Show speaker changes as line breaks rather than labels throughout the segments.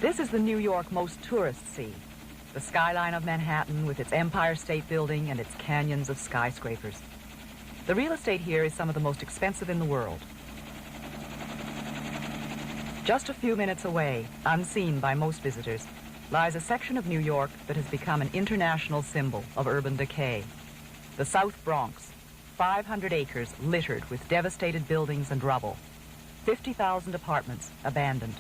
This is the New York most tourists see. The skyline of Manhattan with its Empire State Building and its canyons of skyscrapers. The real estate here is some of the most expensive in the world. Just a few minutes away, unseen by most visitors, lies a section of New York that has become an international symbol of urban decay. The South Bronx, 500 acres littered with devastated buildings and rubble. 50,000 apartments abandoned.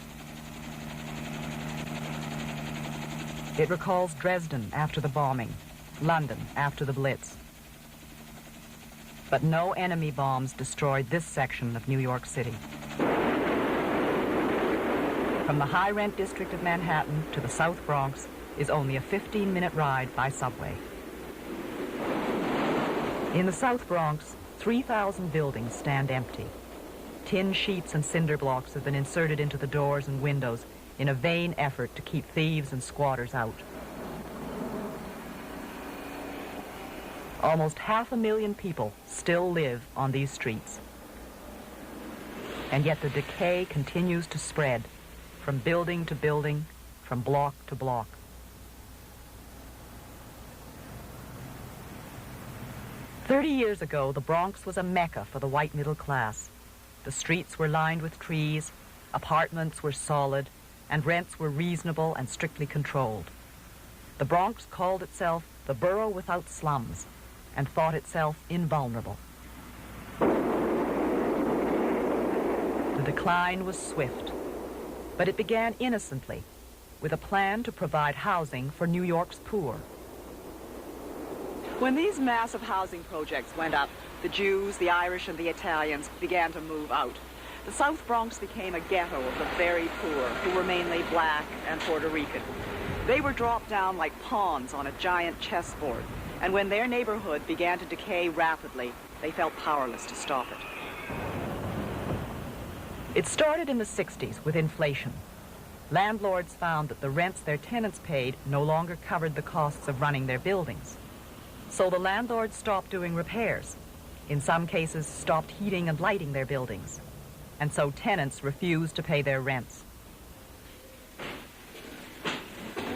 It recalls Dresden after the bombing, London after the Blitz. But no enemy bombs destroyed this section of New York City. From the high-rent district of Manhattan to the South Bronx is only a 15-minute ride by subway. In the South Bronx, 3,000 buildings stand empty. Tin sheets and cinder blocks have been inserted into the doors and windows in a vain effort to keep thieves and squatters out. Almost 500,000 people still live on these streets. And yet the decay continues to spread from building to building, from block to block. "30 years ago, the Bronx was a mecca for the white middle class. The streets were lined with trees, apartments were solid, and rents were reasonable and strictly controlled. The Bronx called itself the borough without slums and thought itself invulnerable. The decline was swift, but it began innocently with a plan to provide housing for New York's poor. When these massive housing projects went up, the Jews, the Irish, and the Italians began to move out. The South Bronx became a ghetto of the very poor, who were mainly black and Puerto Rican. They were dropped down like pawns on a giant chessboard, and when their neighborhood began to decay rapidly, they felt powerless to stop it. It started in the 60s with inflation. Landlords found that the rents their tenants paid no longer covered the costs of running their buildings. So the landlords stopped doing repairs, in some cases stopped heating and lighting their buildings. And so tenants refused to pay their rents.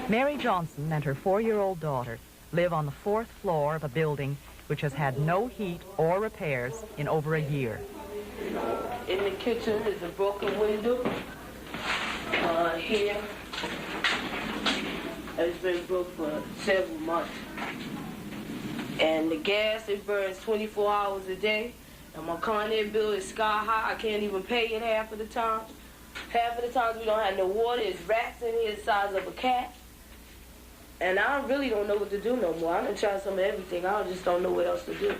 Mary Johnson and her 4-year-old daughter live on the 4th floor of a building which has had no heat or repairs in over a year.
In the kitchen is a broken window. Here, it's been broke for several months. And the gas, it burns 24 hours a day. And my Con Ed bill is sky high. I can't even pay it half of the time. Half of the times we don't have no water. There's rats in here the size of a cat. And I really don't know what to do no more. I've been trying some of everything. I just don't know what else to do.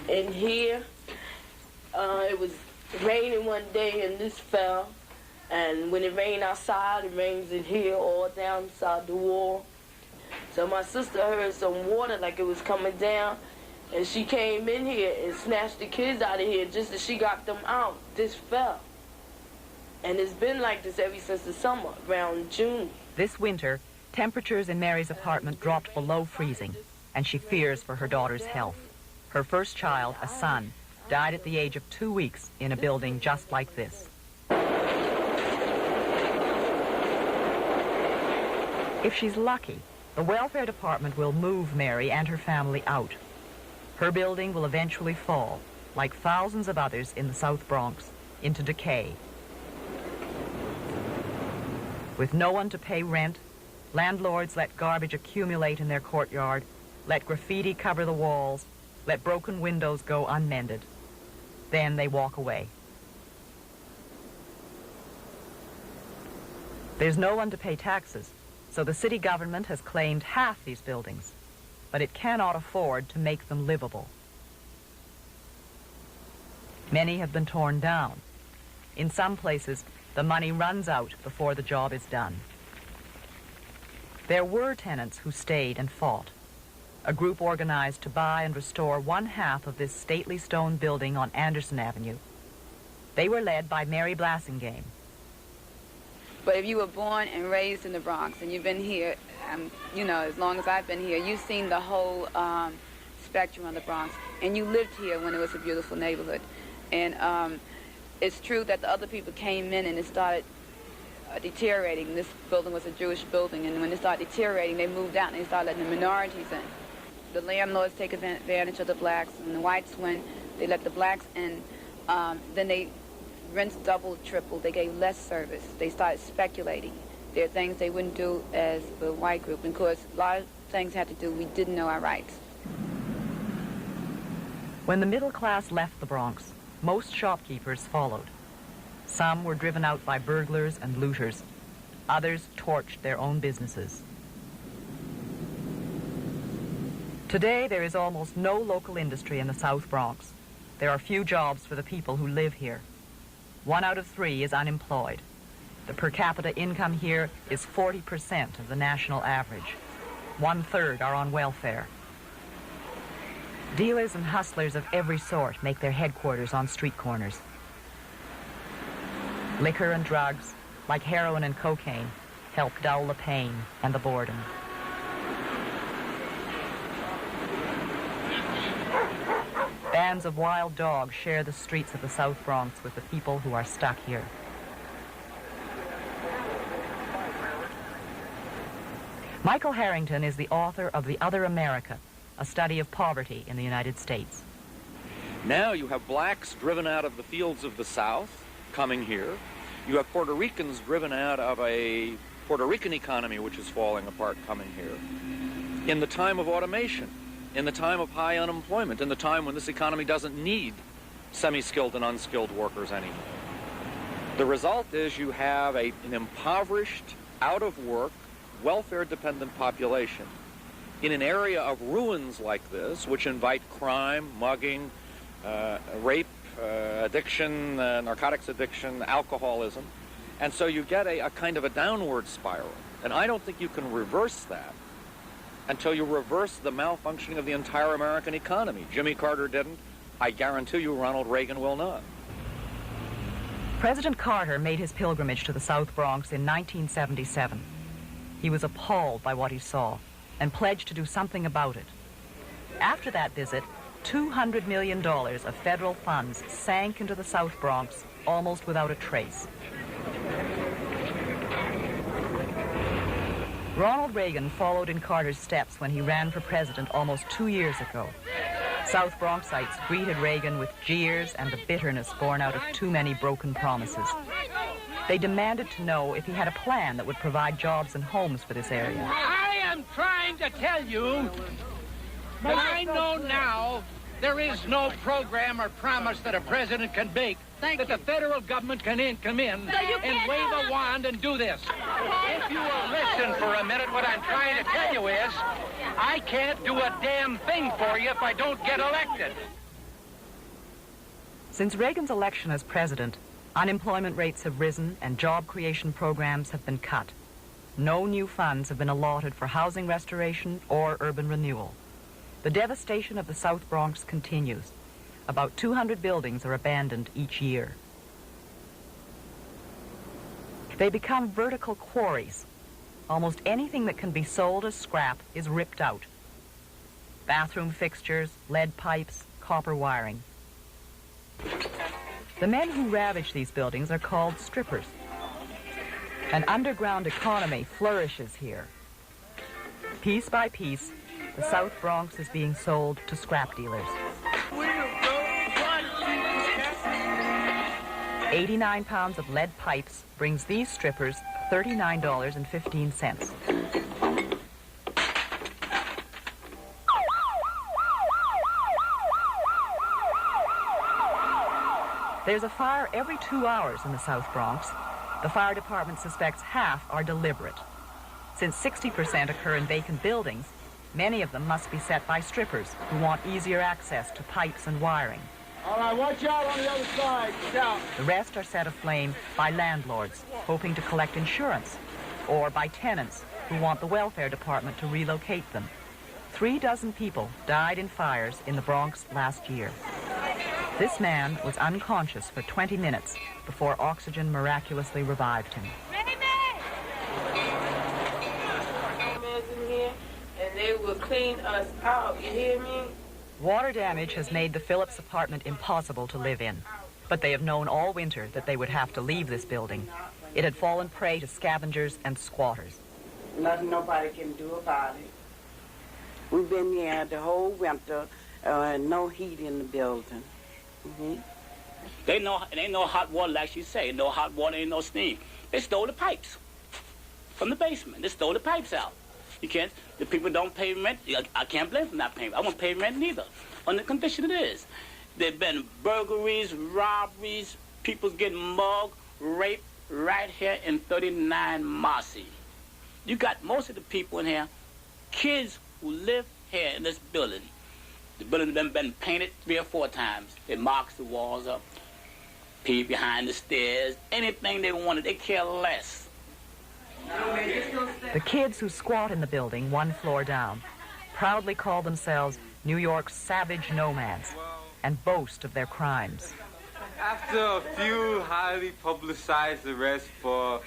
In here, it was raining one day and this fell. And when it rained outside, it rains in here all down inside the wall. So my sister heard some water like it was coming down. And she came in here and snatched the kids out of here. Just as she got them out, this fell. And it's been like this ever since the summer, around June.
This winter, temperatures in Mary's apartment dropped below freezing, and she fears for her daughter's health. Her first child, a son, died at the age of 2 weeks in a building just like this. If she's lucky, the welfare department will move Mary and her family out. Her building will eventually fall, like thousands of others in the South Bronx, into decay. With no one to pay rent, landlords let garbage accumulate in their courtyard, let graffiti cover the walls, let broken windows go unmended. Then they walk away. There's no one to pay taxes, so the city government has claimed half these buildings, but it cannot afford to make them livable. Many have been torn down. In some places, the money runs out before the job is done. There were tenants who stayed and fought. A group organized to buy and restore 1/2 of this stately stone building on Anderson Avenue. They were led by Mary Blassingame.
But if you were born and raised in the Bronx and you've been here, as long as I've been here, you've seen the whole spectrum of the Bronx. And you lived here when it was a beautiful neighborhood. And It's true that the other people came in and it started deteriorating. This building was a Jewish building, and when it started deteriorating, they moved out and they started letting the minorities in. The landlords take advantage of the blacks, and the whites, when they let the blacks in, then they rents double, triple. They gave less service. They started speculating. There are things they wouldn't do as the white group, and of course, a lot of things had to do, we didn't know our rights.
When the middle class left the Bronx, most shopkeepers followed. Some were driven out by burglars and looters. Others torched their own businesses. Today, there is almost no local industry in the South Bronx. There are few jobs for the people who live here. 1 out of 3 is unemployed. The per capita income here is 40% of the national average. 1/3 are on welfare. Dealers and hustlers of every sort make their headquarters on street corners. Liquor and drugs, like heroin and cocaine, help dull the pain and the boredom. Bands of wild dogs share the streets of the South Bronx with the people who are stuck here. Michael Harrington is the author of The Other America, a study of poverty in the United States.
Now you have blacks driven out of the fields of the South coming here. You have Puerto Ricans driven out of a Puerto Rican economy which is falling apart coming here. In the time of automation, in the time of high unemployment, in the time when this economy doesn't need semi-skilled and unskilled workers anymore. The result is you have an impoverished, out-of-work, welfare-dependent population in an area of ruins like this, which invite crime, mugging, rape, addiction, narcotics addiction, alcoholism. And so you get a kind of a downward spiral. And I don't think you can reverse that until you reverse the malfunctioning of the entire American economy. Jimmy Carter didn't. I guarantee you Ronald Reagan will not.
President Carter made his pilgrimage to the South Bronx in 1977. He was appalled by what he saw and pledged to do something about it. After that visit, $200 million of federal funds sank into the South Bronx almost without a trace. Ronald Reagan followed in Carter's steps when he ran for president almost 2 years ago. South Bronxites greeted Reagan with jeers and the bitterness born out of too many broken promises. They demanded to know if he had a plan that would provide jobs and homes for this area.
I am trying to tell you that I know now there is no program or promise that a president can make that the federal government can come in and wave a wand and do this. If you will listen for a minute, what I'm trying to tell you is I can't do a damn thing for you if I don't get elected.
Since Reagan's election as president, unemployment rates have risen and job creation programs have been cut. No new funds have been allotted for housing restoration or urban renewal. The devastation of the South Bronx continues. About 200 buildings are abandoned each year. They become vertical quarries. Almost anything that can be sold as scrap is ripped out. Bathroom fixtures, lead pipes, copper wiring. The men who ravage these buildings are called strippers. An underground economy flourishes here. Piece by piece, the South Bronx is being sold to scrap dealers. 89 pounds of lead pipes brings these strippers $39.15. There's a fire every 2 hours in the South Bronx. The fire department suspects half are deliberate. Since 60% occur in vacant buildings, many of them must be set by strippers who want easier access to pipes and wiring.
All right, watch out on the other side. Watch out.
The rest are set aflame by landlords hoping to collect insurance, or by tenants who want the welfare department to relocate them. 36 people died in fires in the Bronx last year. This man was unconscious for 20 minutes before oxygen miraculously revived him.
In here, and they will clean us out. You hear me?
Water damage has made the Phillips apartment impossible to live in. But they have known all winter that they would have to leave this building. It had fallen prey to scavengers and squatters.
Nothing nobody can do about it. We've been here the whole winter, no heat in the building.
It ain't no hot water like she say. No hot water, ain't no steam. They stole the pipes from the basement. They stole the pipes out. You can't, the people don't pay rent. I can't blame them for not paying. I won't pay rent neither, on the condition it is. There've been burglaries, robberies, people getting mugged, raped right here in 39 Marcy. You got most of the people in here, kids who live here in this building. The building has been painted 3 or 4 times. They marks the walls up, pee behind the stairs, anything they wanted, they care less.
The kids who squat in the building 1 floor down proudly call themselves New York's savage nomads and boast of their crimes.
After a few highly publicized arrests for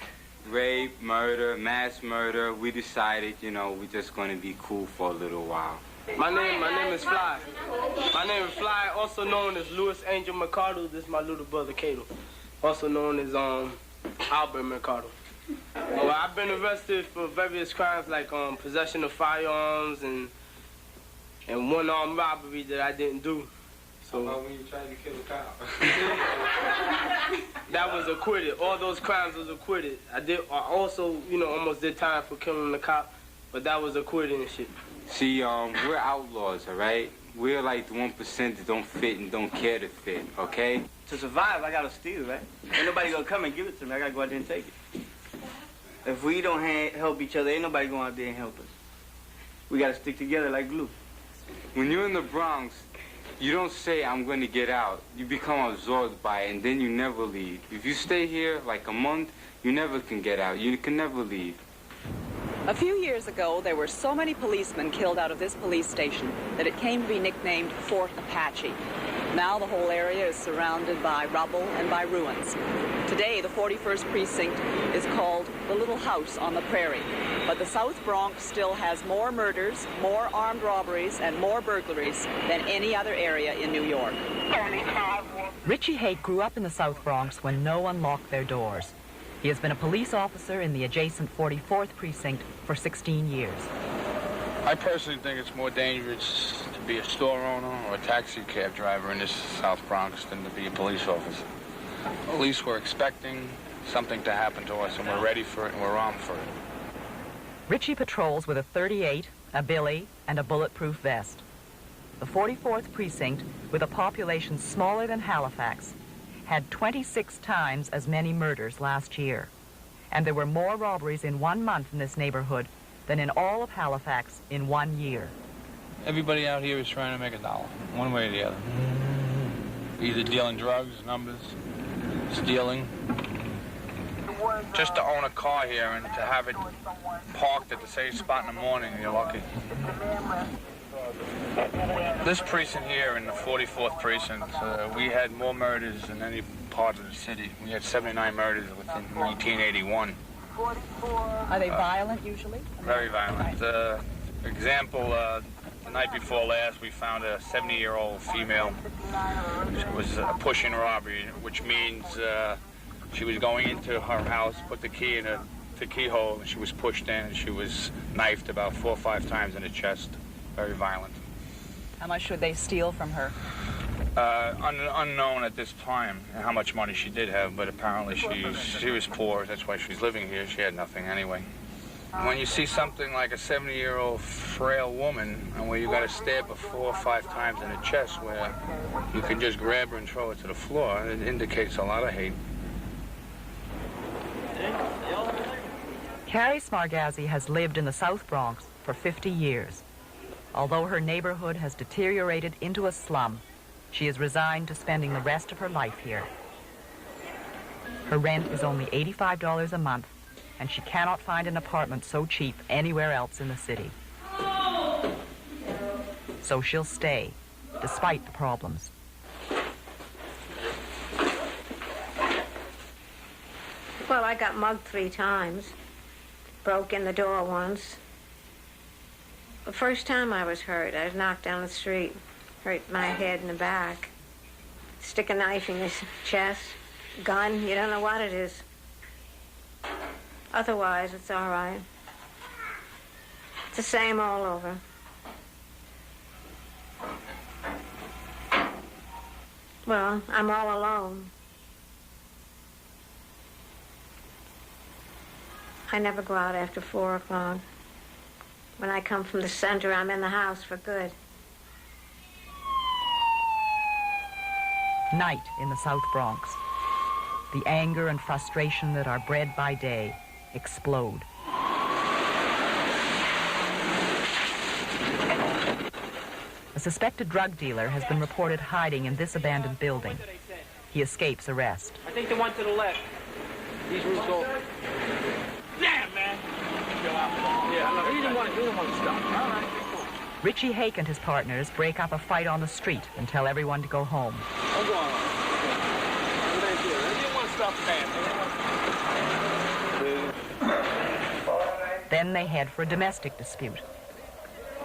rape, murder, mass murder, we decided, we're just going to be cool for a little while.
My name is Fly. My name is Fly, also known as Louis Angel Mercado. This is my little brother, Cato, also known as Albert Mercado. Well, I've been arrested for various crimes like possession of firearms and one-armed robbery that I didn't do. So
how about when you tried to kill a cop?
That was acquitted. All those crimes was acquitted. I also, almost did time for killing the cop, but that was acquitted and shit.
See, we're outlaws, all right? We're like the 1% that don't fit and don't care to fit, okay?
To survive, I gotta steal, right? Ain't nobody gonna come and give it to me. I gotta go out there and take it. If we don't help each other, ain't nobody going out there and help us. We gotta stick together like glue.
When you're in the Bronx, you don't say, I'm going to get out. You become absorbed by it, and then you never leave. If you stay here like a month, you never can get out. You can never leave.
A few years ago, there were so many policemen killed out of this police station that it came to be nicknamed Fort Apache. Now the whole area is surrounded by rubble and by ruins. Today, the 41st Precinct is called the Little House on the Prairie. But the South Bronx still has more murders, more armed robberies, and more burglaries than any other area in New York. Richie Haight grew up in the South Bronx when no one locked their doors. He has been a police officer in the adjacent 44th Precinct for 16 years.
I personally think it's more dangerous to be a store owner or a taxi cab driver in this South Bronx than to be a police officer. At least we're expecting something to happen to us, and we're ready for it, and we're armed for it.
Richie patrols with a .38, a billy, and a bulletproof vest. The 44th Precinct, with a population smaller than Halifax, had 26 times as many murders last year. And there were more robberies in 1 month in this neighborhood than in all of Halifax in 1 year.
Everybody out here is trying to make $1, one way or the other. Either dealing drugs, numbers, stealing. Just to own a car here and to have it parked at the same spot in the morning, you're lucky. This precinct here in the 44th Precinct, we had more murders than any part of the city. We had 79 murders within 1981.
Are they violent usually?
Very violent. Example, the night before last, we found a 70-year-old female. It was a push-in robbery, which means she was going into her house, put the key in the keyhole, and she was pushed in, and she was knifed about 4 or 5 times in the chest. Very violent.
How much should they steal from her?
Unknown at this time how much money she did have, but apparently she was poor. That's why she's living here. She had nothing anyway. When you see something like a 70-year-old frail woman, and where you got to stab her 4 or 5 times in the chest, where you can just grab her and throw her to the floor, it indicates a lot of hate.
Carrie Smargazzi has lived in the South Bronx for 50 years. Although her neighborhood has deteriorated into a slum, she is resigned to spending the rest of her life here. Her rent is only $85 a month, and she cannot find an apartment so cheap anywhere else in the city. So she'll stay, despite the problems.
Well, I got mugged 3 times, broke in the door once. The first time I was hurt, I was knocked down the street, hurt my head in the back. stick a knife in his chest, gun, you don't know what it is. Otherwise, it's all right. It's the same all over. Well, I'm all alone. I never go out after 4 o'clock. When I come from the center, I'm in the house for good.
Night in the South Bronx. The anger and frustration that are bred by day explode. A suspected drug dealer has been reported hiding in this abandoned building. He escapes arrest.
I think the one to the left. These roofs go. Damn, man. Yeah, he didn't want to stop. All right.
Richie Hake and his partners break up a fight on the street and tell everyone to go home.
I'm going on. He didn't want to stop the
Then they head for a domestic dispute.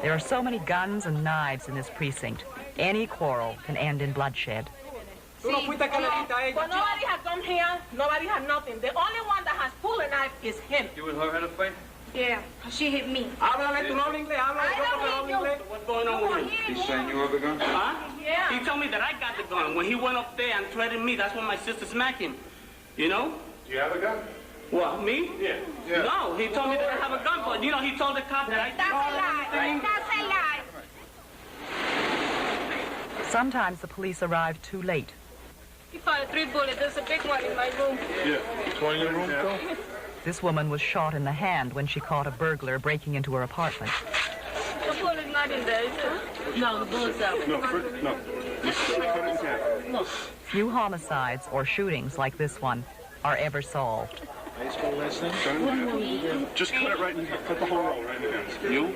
There are so many guns and knives in this precinct. Any quarrel can end in bloodshed.
But nobody has come here. Nobody has nothing. The only one that has pulled a knife is him.
You and her had a fight?
Yeah, she hit me.
What's
going on with him?
He's saying you have a gun?
Huh?
Yeah.
He told me that I got the gun. When he went up there and threatened me, that's when my sister smacked him. You know?
Do you have a gun?
What, me?
Yeah.
No, he told me that I have a gun, but, you know, he told the cop that I...
That's a lie.
Sometimes the police arrive too late.
He fired 3 bullets. There's a big one in my room.
Yeah. It's one in your room, too?
This woman was shot in the hand when she caught a burglar breaking into her apartment.
The bullet's not in there, is it? No, the bullet's out.
No. No.
Few homicides or shootings like this one are ever solved.
Just cut it right in, cut the whole roll right in half. You?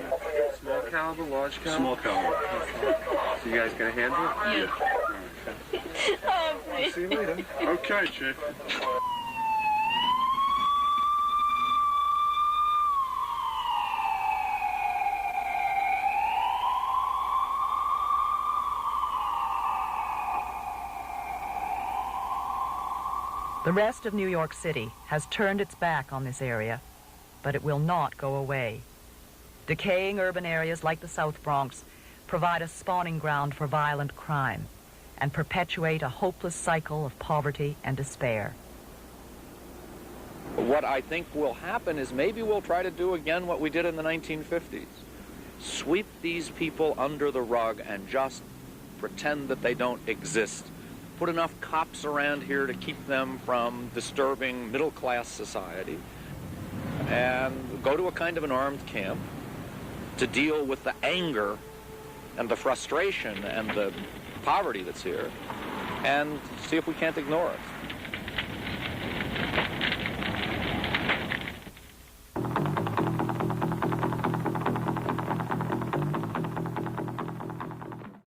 Small caliber, large caliber? Small caliber. So you guys gonna handle it?
Yeah. Oh, please.
See you later. Okay, chick.
The rest of New York City has turned its back on this area, but it will not go away. Decaying urban areas like the South Bronx provide a spawning ground for violent crime and perpetuate a hopeless cycle of poverty and despair.
What I think will happen is maybe we'll try to do again what we did in the 1950s. Sweep these people under the rug and just pretend that they don't exist. Put enough cops around here to keep them from disturbing middle-class society, and go to a kind of an armed camp to deal with the anger and the frustration and the poverty that's here, and see if we can't ignore it.